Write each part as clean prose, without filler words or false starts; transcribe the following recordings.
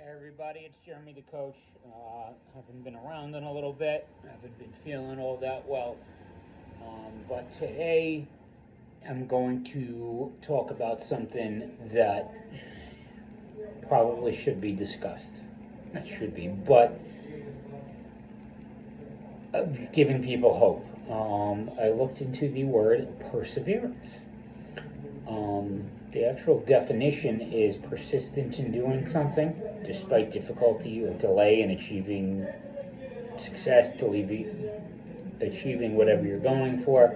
Everybody, it's Jeremy the coach. Haven't been around in a little bit. Haven't been feeling all that well. But today I'm going to talk about something that probably should be discussed. Not should be, but giving people hope. I looked into the word perseverance. The actual definition is persistent in doing something despite difficulty or delay in achieving success, achieving whatever you're going for.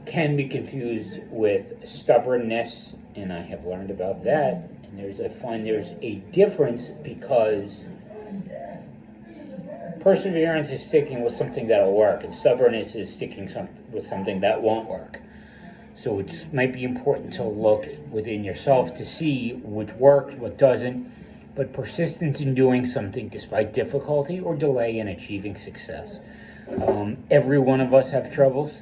Can be confused with stubbornness, and I have learned about that. And I find there's a difference because perseverance is sticking with something that'll work, and stubbornness is sticking with something that won't work. So it might be important to look within yourself to see which works, what doesn't. But persistence in doing something despite difficulty or delay in achieving success. Every one of us have troubles.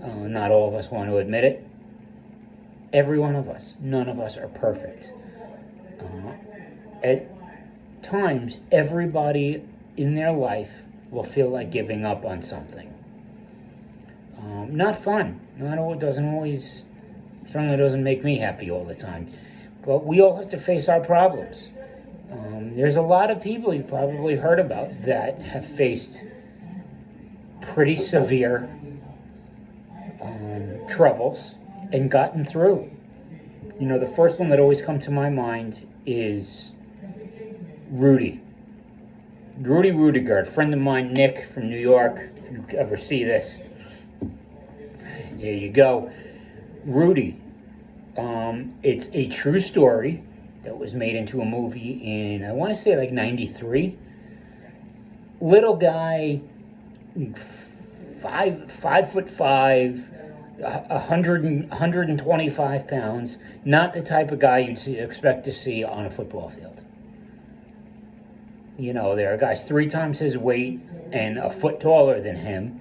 Not all of us want to admit it. Every one of us. None of us are perfect. At times, everybody in their life will feel like giving up on something. Not fun. It certainly doesn't make me happy all the time. But we all have to face our problems. There's a lot of people you've probably heard about that have faced pretty severe troubles and gotten through. The first one that always comes to my mind is Rudy. Rudy, a friend of mine, Nick from New York. If you ever see this, there you go. Rudy. It's a true story that was made into a movie in, I want to say, like 93. Little guy, 5'5", 125 pounds. Not the type of guy you'd expect to see on a football field. There are guys 3 times his weight and a foot taller than him.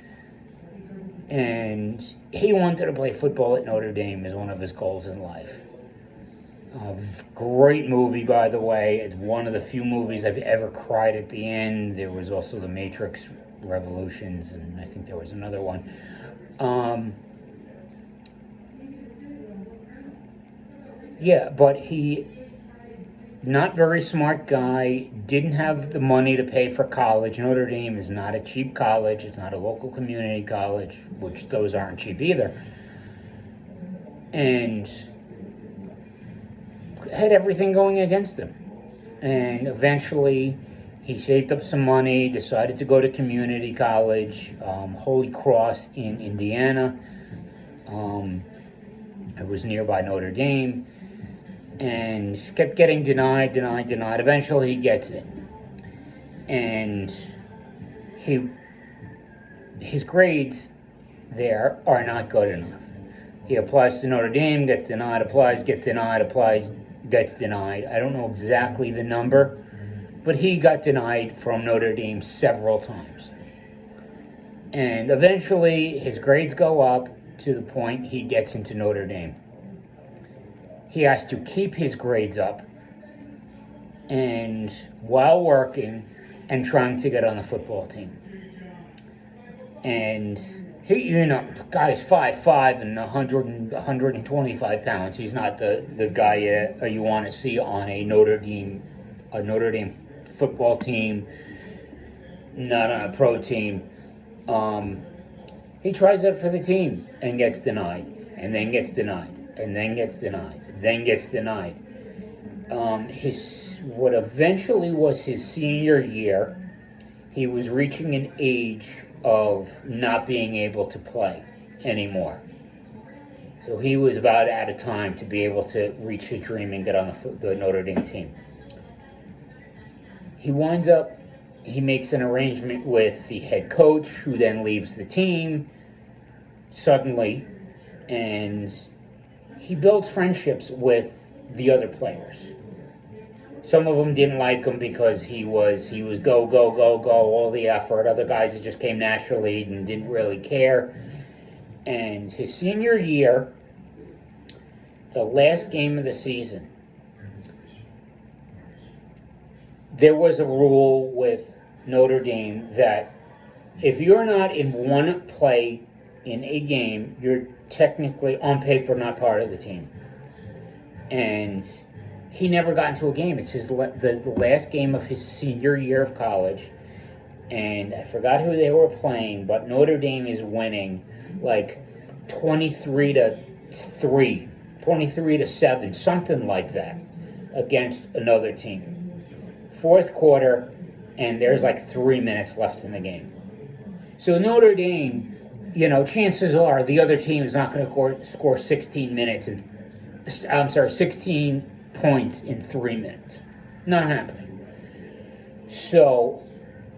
And he wanted to play football at Notre Dame as one of his goals in life. Great movie, by the way. It's one of the few movies I've ever cried at the end. There was also The Matrix Revolutions, and I think there was another one. But he, not very smart guy, didn't have the money to pay for college. Notre Dame is not a cheap college. It's not a local community college, which those aren't cheap either. And had everything going against him. And eventually he saved up some money, decided to go to community college, Holy Cross in Indiana. It was nearby Notre Dame. And kept getting denied. Eventually he gets it. And his grades there are not good enough. He applies to Notre Dame, gets denied, applies, gets denied, applies, gets denied. I don't know exactly the number, but he got denied from Notre Dame several times. And eventually his grades go up to the point he gets into Notre Dame. He has to keep his grades up, and while working and trying to get on the football team. And he, guy's 5'5" and 125 pounds. He's not the guy you want to see on a Notre Dame football team, not on a pro team. He tries out for the team and gets denied, and then gets denied, and then gets denied. What eventually was his senior year, he was reaching an age of not being able to play anymore. So he was about out of time to be able to reach his dream and get on the Notre Dame team. He makes an arrangement with the head coach, who then leaves the team suddenly, and he builds friendships with the other players. Some of them didn't like him because he was go, all the effort. Other guys, it just came naturally and didn't really care. And his senior year, the last game of the season, there was a rule with Notre Dame that if you're not in one play in a game, you're technically, on paper, not part of the team. And he never got into a game. It's the last game of his senior year of college. And I forgot who they were playing, but Notre Dame is winning like 23-3, 23-7, something like that, against another team. Fourth quarter, and there's like 3 minutes left in the game. So Notre Dame, chances are the other team is not going to score 16 points in 3 minutes. Not happening. So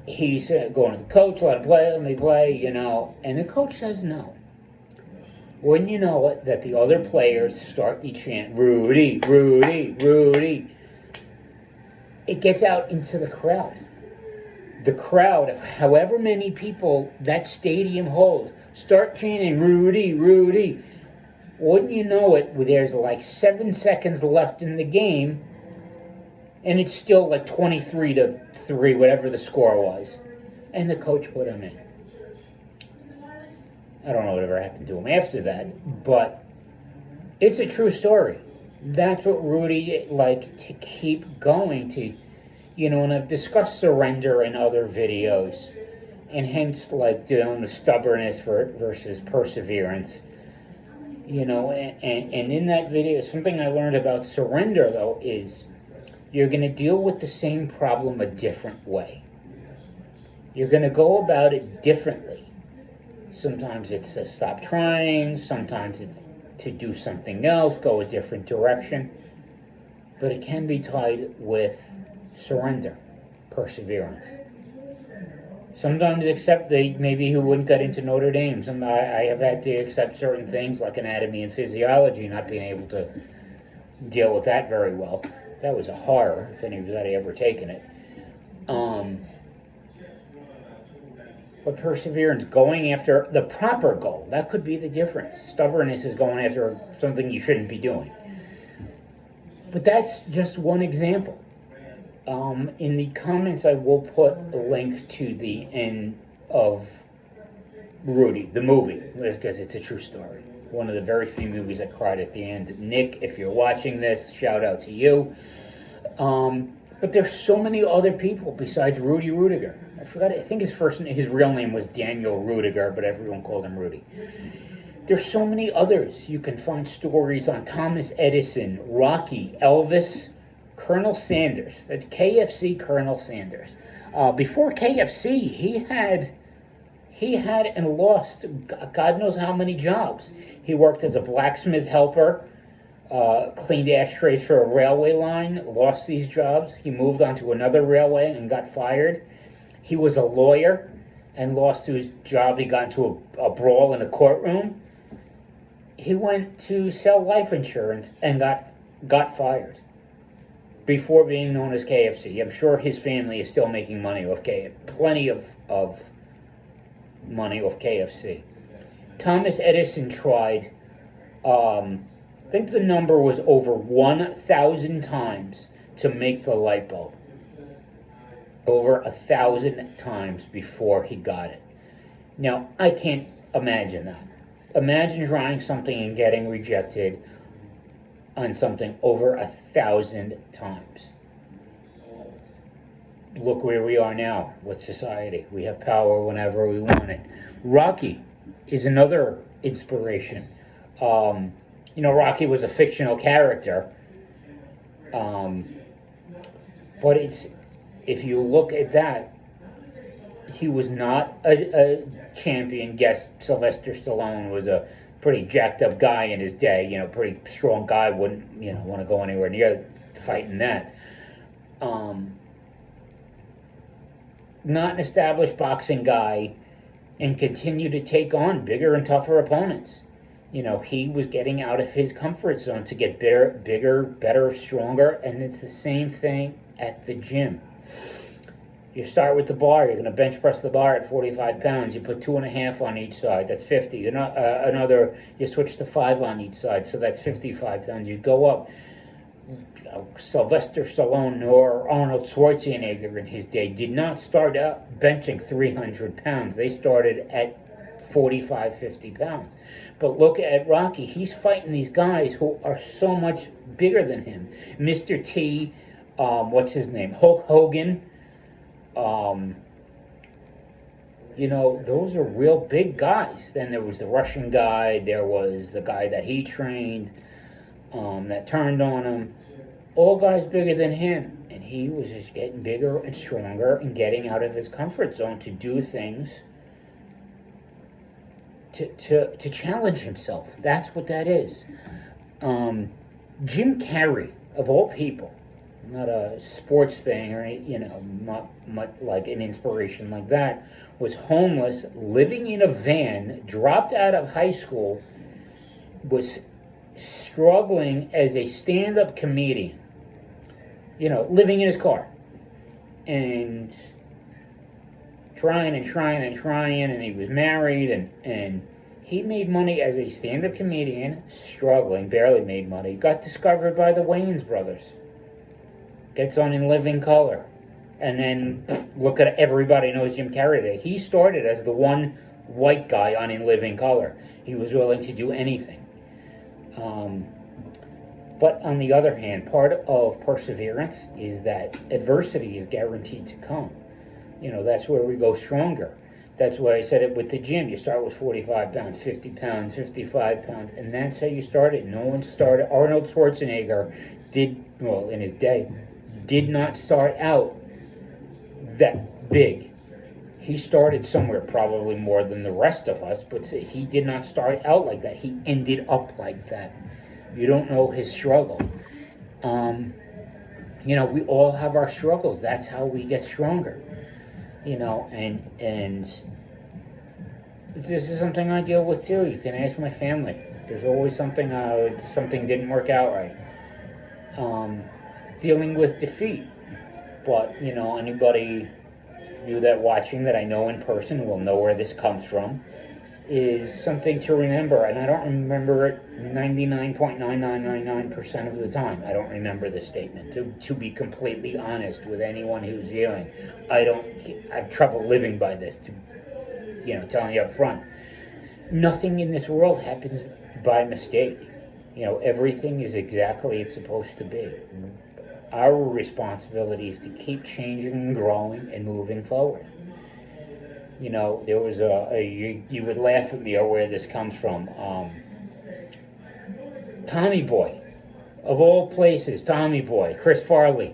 he's going to the coach, let me play, and the coach says no. Wouldn't you know it, that the other players start to chant, Rudy, Rudy, Rudy. It gets out into the crowd. The crowd, however many people that stadium holds, start chanting, Rudy, Rudy. Wouldn't you know it, there's like 7 seconds left in the game, and it's still like 23-3, whatever the score was. And the coach put him in. I don't know whatever happened to him after that, but it's a true story. That's what Rudy to keep going to, and I've discussed surrender in other videos, and hence the stubbornness versus perseverance. And in that video, something I learned about surrender, though, is you're going to deal with the same problem a different way. You're going to go about it differently. Sometimes it's to stop trying, sometimes it's to do something else, go a different direction. But it can be tied with surrender, perseverance. Sometimes accept maybe who wouldn't get into Notre Dame. I have had to accept certain things like anatomy and physiology, not being able to deal with that very well. That was a horror, if anybody ever taken it. But perseverance, going after the proper goal, that could be the difference. Stubbornness is going after something you shouldn't be doing. But that's just one example. In the comments, I will put a link to the end of Rudy, the movie, because it's a true story. One of the very few movies I cried at the end. Nick, if you're watching this, shout out to you. But there's so many other people besides Rudy Rudiger. I forgot, I think his real name was Daniel Rudiger, but everyone called him Rudy. There's so many others. You can find stories on Thomas Edison, Rocky, Elvis, Colonel Sanders, at KFC Colonel Sanders. Before KFC, he had and lost God knows how many jobs. He worked as a blacksmith helper, cleaned ashtrays for a railway line, lost these jobs. He moved on to another railway and got fired. He was a lawyer and lost his job. He got into a brawl in a courtroom. He went to sell life insurance and got fired before being known as KFC. I'm sure his family is still making money off KFC. Plenty of money off KFC. Thomas Edison tried, I think the number was over 1,000 times to make the light bulb. Over 1,000 times before he got it. Now, I can't imagine that. Imagine trying something and getting rejected on something over 1,000 times. Look where we are now with society. We have power whenever we want it. Rocky is another inspiration. Rocky was a fictional character. But if you look at that, he was not a champion. Yes, Sylvester Stallone was a pretty jacked up guy in his day, pretty strong guy, wouldn't, want to go anywhere near fighting that. Not an established boxing guy, and continue to take on bigger and tougher opponents. He was getting out of his comfort zone to get bigger, better, stronger, and it's the same thing at the gym. You start with the bar. You're going to bench press the bar at 45 pounds. You put 2.5 on each side. That's 50. You switch to 5 on each side, so that's 55 pounds. You go up. Sylvester Stallone nor Arnold Schwarzenegger in his day did not start out benching 300 pounds. They started at 45, 50 pounds. But look at Rocky. He's fighting these guys who are so much bigger than him. Mr. T, what's his name? Hulk Hogan. Those are real big guys. Then there was the Russian guy. There was the guy that he trained that turned on him. All guys bigger than him. And he was just getting bigger and stronger and getting out of his comfort zone to do things to challenge himself. That's what that is. Jim Carrey, of all people, not a sports thing or not much like an inspiration like that, was homeless, living in a van, dropped out of high school, was struggling as a stand-up comedian, living in his car, and trying, and he was married, and he made money as a stand-up comedian, struggling, barely made money, got discovered by the Wayans brothers, gets on In Living Color, and then look at everybody knows Jim Carrey today. He started as the one white guy on In Living Color. He was willing to do anything. But on the other hand, part of perseverance is that adversity is guaranteed to come. That's where we go stronger. That's why I said it with the gym. You start with 45 pounds, 50 pounds, 55 pounds, and that's how you started. No one started. Arnold Schwarzenegger in his day, did not start out that big. He started somewhere probably more than the rest of us, but he did not start out like that. He ended up like that. You don't know his struggle. We all have our struggles. That's how we get stronger. And this is something I deal with too. You can ask my family. There's always something didn't work out right. Dealing with defeat. But, anybody watching that I know in person will know where this comes from, is something to remember. And I don't remember it 99.9999% of the time. I don't remember the statement. To be completely honest with anyone who's viewing, I have trouble living by this, telling you up front. Nothing in this world happens by mistake. Everything is exactly it's supposed to be. Our responsibility is to keep changing and growing and moving forward. There was you would laugh at me or where this comes from. Tommy Boy, of all places, Tommy Boy, Chris Farley.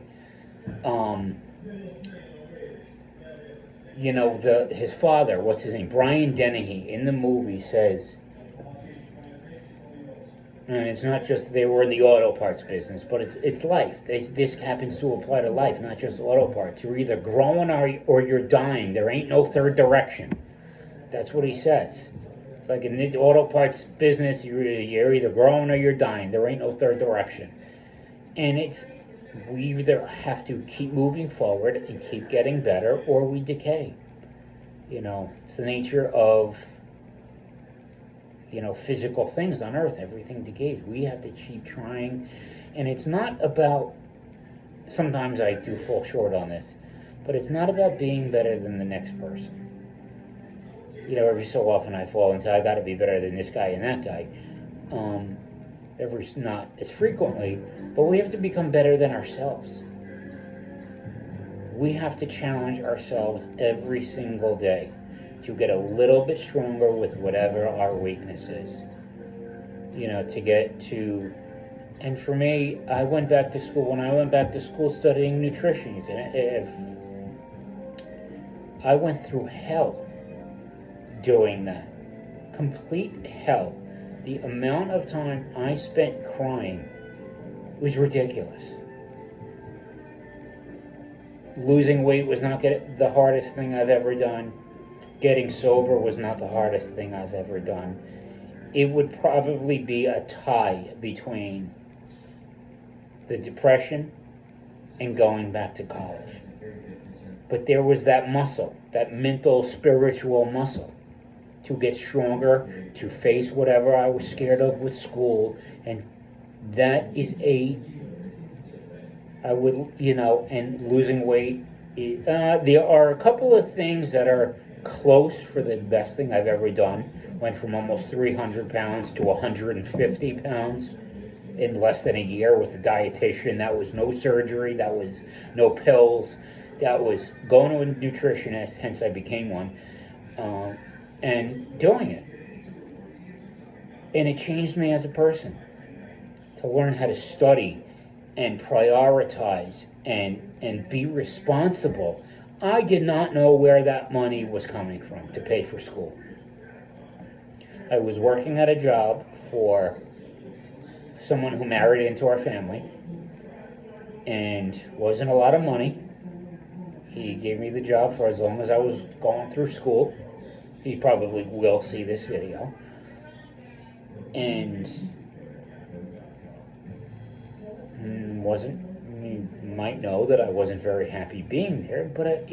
His father, what's his name, Brian Dennehy, in the movie says, and it's not just they were in the auto parts business, but it's life. This happens to apply to life, not just auto parts. You're either growing or you're dying. There ain't no third direction. That's what he says. It's like in the auto parts business, you're either growing or you're dying. There ain't no third direction. And we either have to keep moving forward and keep getting better, or we decay. It's the nature of physical things on earth. Everything decays. We have to keep trying. And it's not about, sometimes I do fall short on this, but it's not about being better than the next person. Every so often I fall into, I got to be better than this guy and that guy. Not as frequently, but we have to become better than ourselves. We have to challenge ourselves every single day to get a little bit stronger with whatever our weakness is. And for me, I went back to school. When I went back to school studying nutrition, I went through hell doing that. Complete hell. The amount of time I spent crying was ridiculous. Losing weight was not the hardest thing I've ever done. Getting sober was not the hardest thing I've ever done. It would probably be a tie between the depression and going back to college. But there was that muscle, that mental, spiritual muscle, to get stronger, to face whatever I was scared of with school. And that is a I would, and losing weight. There are a couple of things that are close for the best thing I've ever done. Went from almost 300 pounds to 150 pounds in less than a year with a dietitian. That was no surgery, that was no pills, that was going to a nutritionist, hence I became one, and doing it. And it changed me as a person to learn how to study and prioritize and be responsible. I did not know where that money was coming from to pay for school. I was working at a job for someone who married into our family, and wasn't a lot of money. He gave me the job for as long as I was going through school. He probably will see this video. And you might know that I wasn't very happy being there, but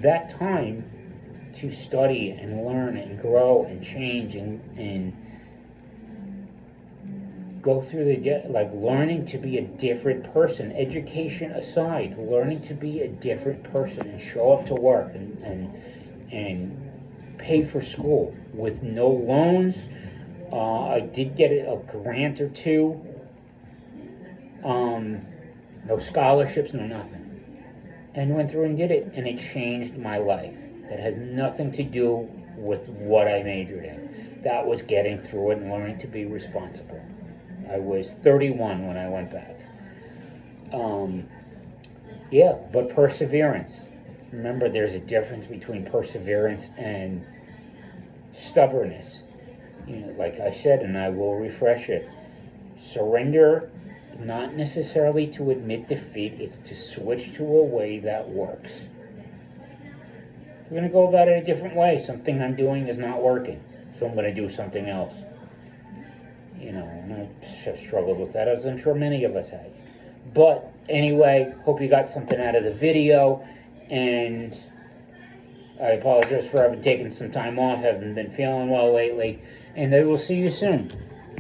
that time to study and learn and grow and change and go through learning to be a different person, education aside, learning to be a different person and show up to work and pay for school with no loans. I did get a grant or two, no scholarships, no nothing, and went through and did it, and it changed my life. That has nothing to do with what I majored in. That was getting through it and learning to be responsible. I was 31 when I went back. But perseverance. Remember, there's a difference between perseverance and stubbornness. Like I said, and I will refresh it. Surrender is not necessarily to admit defeat, it's to switch to a way that works. We're going to go about it a different way. Something I'm doing is not working, so I'm going to do something else. And I have struggled with that, as I'm sure many of us have. But anyway, hope you got something out of the video, and I apologize for having taken some time off, haven't been feeling well lately, and I will see you soon.